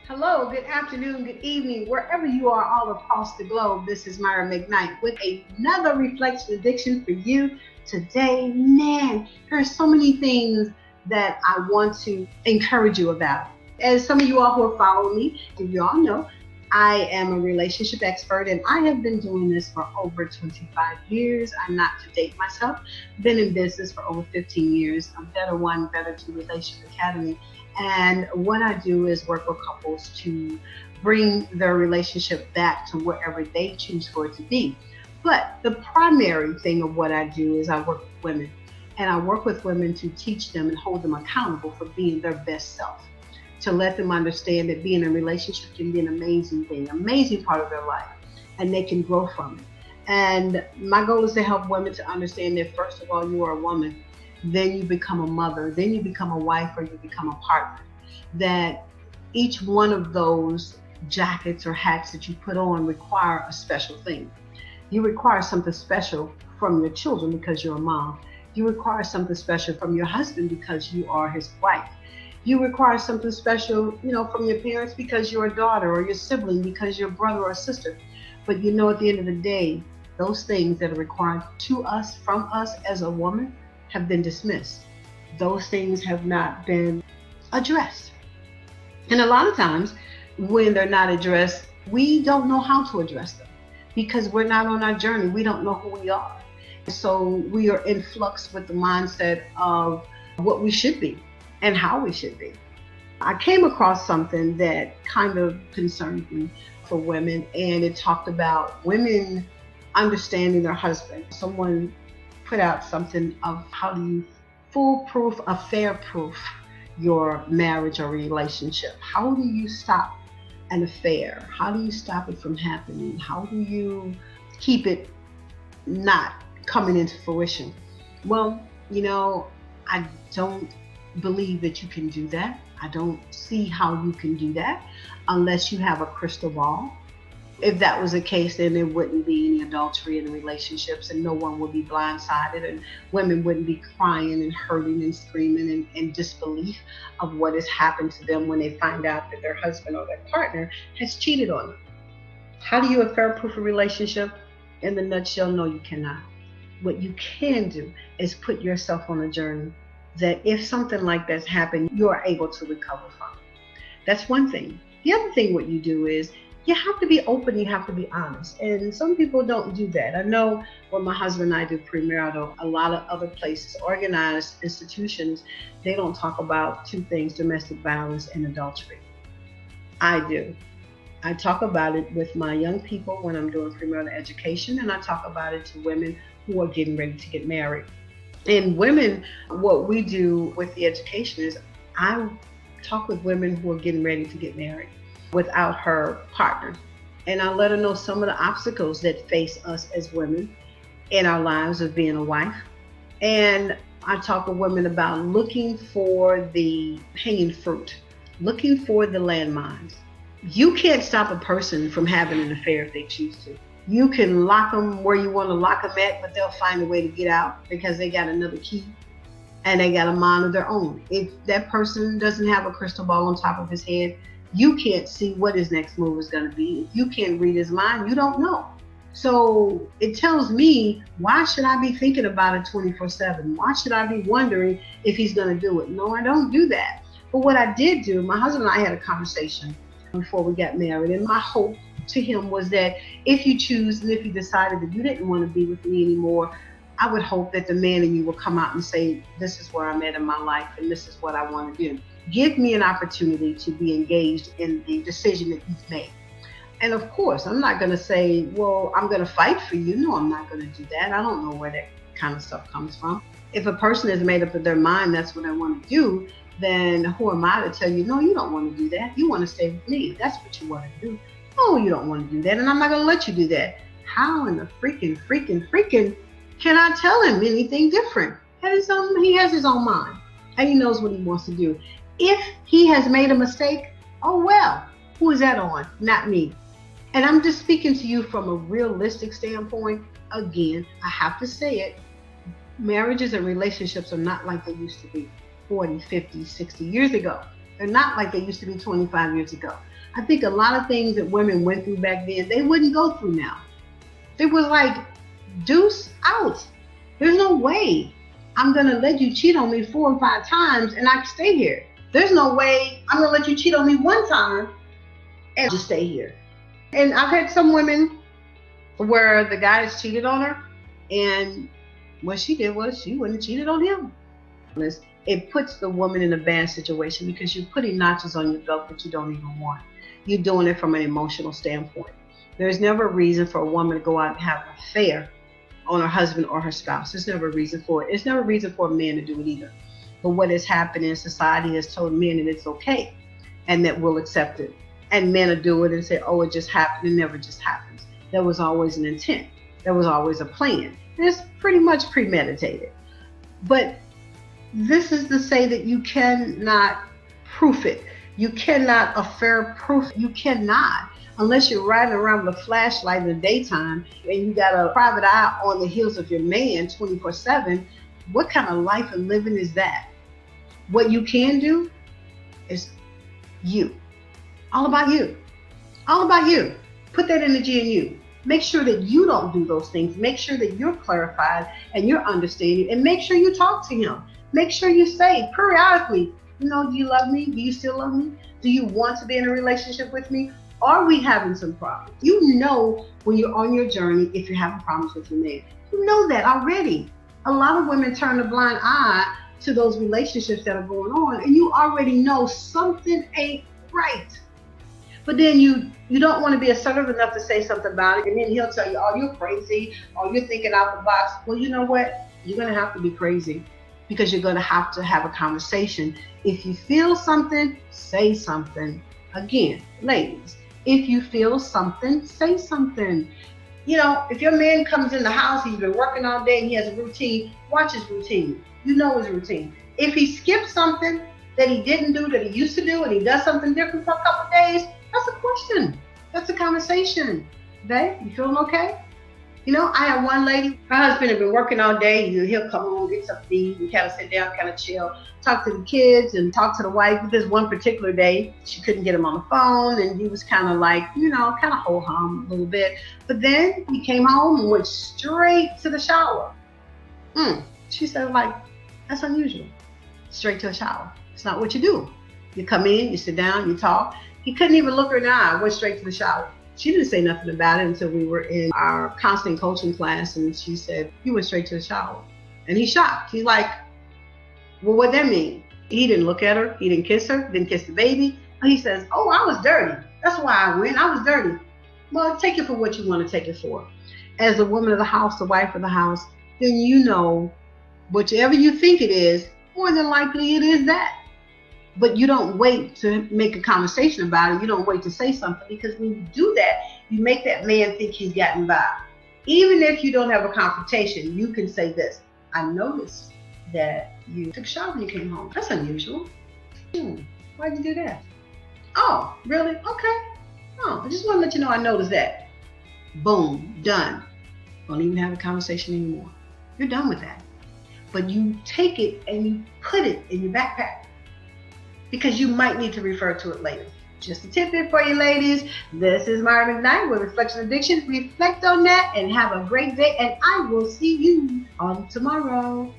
Hello, good afternoon, good evening, wherever you are all across the globe. This is Myra McKnight with another reflection addiction for you today. Man, there are so many things that I want to encourage you about. As some of you all who are following me, you all know, I am a relationship expert and I have been doing this for over 25 years. I'm not to date myself. Been in business for over 15 years. I'm Better One, Better Two Relationship Academy. And what I do is work with couples to bring their relationship back to wherever they choose for it to be. But the primary thing of what I do is I work with women. And I work with women to teach them and hold them accountable for being their best self, to let them understand that being in a relationship can be an amazing thing, amazing part of their life, and they can grow from it. And my goal is to help women to understand that, first of all, you are a woman, then you become a mother, then you become a wife, or you become a partner. That each one of those jackets or hats that you put on require a special thing. You require something special from your children because you're a mom. You require something special from your husband because you are his wife. You require something special, from your parents because you're a daughter, or your sibling because you're a brother or a sister. But at the end of the day, those things that are required to us, from us as a woman, have been dismissed. Those things have not been addressed. And a lot of times when they're not addressed, we don't know how to address them because we're not on our journey. We don't know who we are. So we are in flux with the mindset of what we should be and how we should be. I came across something that kind of concerned me for women, and it talked about women understanding their husband. Someone put out something of how do you foolproof, affair proof your marriage or relationship. How do you stop an affair? How do you stop it from happening? How do you keep it not coming into fruition? Well, I don't believe that you can do that. I don't see how you can do that unless you have a crystal ball. If that was the case, then there wouldn't be any adultery in the relationships, and no one would be blindsided, and women wouldn't be crying and hurting and screaming in disbelief of what has happened to them when they find out that their husband or their partner has cheated on them. How do you affair-proof a relationship? In the nutshell, no, you cannot. What you can do is put yourself on a journey that if something like that's happened, you are able to recover from. That's one thing. The other thing what you do is you have to be open, you have to be honest. And some people don't do that. I know when my husband and I do premarital, a lot of other places, organized institutions, they don't talk about two things, domestic violence and adultery. I do. I talk about it with my young people when I'm doing premarital education, and I talk about it to women who are getting ready to get married. And women, what we do with the education is I talk with women who are getting ready to get married without her partner. And I let her know some of the obstacles that face us as women in our lives of being a wife. And I talk with women about looking for the hanging fruit, looking for the landmines. You can't stop a person from having an affair if they choose to. You can lock them where you want to lock them at, but they'll find a way to get out because they got another key and they got a mind of their own. If that person doesn't have a crystal ball on top of his head, you can't see what his next move is going to be. If you can't read his mind, you don't know. So it tells me, why should I be thinking about it 24/7? Why should I be wondering if he's going to do it? No, I don't do that. But what I did do, my husband and I had a conversation before we got married, and my hope to him was that if you choose and if you decided that you didn't want to be with me anymore, I would hope that the man in you will come out and say, this is where I'm at in my life and this is what I want to do. Give me an opportunity to be engaged in the decision that you've made. And of course, I'm not going to say, well, I'm going to fight for you. No, I'm not going to do that. I don't know where that kind of stuff comes from. If a person has made up their mind that's what I want to do, then who am I to tell you, no, you don't want to do that. You want to stay with me. That's what you want to do. Oh, you don't want to do that, and I'm not going to let you do that. How in the freaking can I tell him anything different? He has his own mind, and he knows what he wants to do. If he has made a mistake, oh well, who is that on? Not me. And I'm just speaking to you from a realistic standpoint. Again, I have to say it. Marriages and relationships are not like they used to be 40, 50, 60 years ago. They're not like they used to be 25 years ago. I think a lot of things that women went through back then, they wouldn't go through now. It was like, deuce out. There's no way I'm going to let you cheat on me 4 or 5 times and I can stay here. There's no way I'm going to let you cheat on me 1 time and just stay here. And I've had some women where the guy has cheated on her, and what she did was she wouldn't have cheated on him. It puts the woman in a bad situation because you're putting notches on your belt that you don't even want. You're doing it from an emotional standpoint. There's never a reason for a woman to go out and have an affair on her husband or her spouse. There's never a reason for it. It's never a reason for a man to do it either. But what has happened is society has told men that it's okay and that we'll accept it. And men will do it and say, oh, it just happened. It never just happens. There was always an intent. There was always a plan. It's pretty much premeditated. But this is to say that you cannot proof it. You cannot affair proof. You cannot, unless you're riding around with a flashlight in the daytime and you got a private eye on the heels of your man 24/7. What kind of life and living is that? What you can do is you. All about you. All about you. Put that energy in you. Make sure that you don't do those things. Make sure that you're clarified and you're understanding, and make sure you talk to him. Make sure you say periodically, you know, do you love me? Do you still love me? Do you want to be in a relationship with me? Are we having some problems? You know when you're on your journey if you're having problems with your man. You know that already. A lot of women turn a blind eye to those relationships that are going on, and you already know something ain't right. But then you don't want to be assertive enough to say something about it, and then he'll tell you, oh, you're crazy, or you're thinking out the box. Well, you know what? You're going to have to be crazy because you're going to have a conversation. If you feel something, say something. Again, ladies, if you feel something, say something. You know, if your man comes in the house, he's been working all day and he has a routine, watch his routine. You know his routine. If he skips something that he didn't do, that he used to do, and he does something different for a couple of days, that's a question. That's a conversation. Babe, you feeling okay? You know, I had one lady, her husband had been working all day. He'll come home, get something to eat, and kind of sit down, kind of chill, talk to the kids and talk to the wife. This one particular day, she couldn't get him on the phone, and he was kind of like, you know, kind of ho-hum a little bit. But then he came home and went straight to the shower. She said, like, that's unusual. Straight to a shower. It's not what you do. You come in, you sit down, you talk. He couldn't even look her in the eye, went straight to the shower. She didn't say nothing about it until we were in our counseling coaching class, and she said, you went straight to the shower. And he's shocked. He's like, well, what'd that mean? He didn't look at her. He didn't kiss her. Didn't kiss the baby. He says, oh, I was dirty. That's why I went. I was dirty. Well, take it for what you want to take it for. As a woman of the house, the wife of the house, then you know, whichever you think it is, more than likely it is that. But you don't wait to make a conversation about it. You don't wait to say something, because when you do that, you make that man think he's gotten by. Even if you don't have a confrontation, you can say this. I noticed that you took a shower when you came home. That's unusual. Why'd you do that? Oh, really? Okay. Oh, I just want to let you know I noticed that. Boom, done. Don't even have a conversation anymore. You're done with that. But you take it and you put it in your backpack, because you might need to refer to it later. Just a tidbit for you ladies. This is Myra McKnight with Reflection Addiction. Reflect on that and have a great day, and I will see you on tomorrow.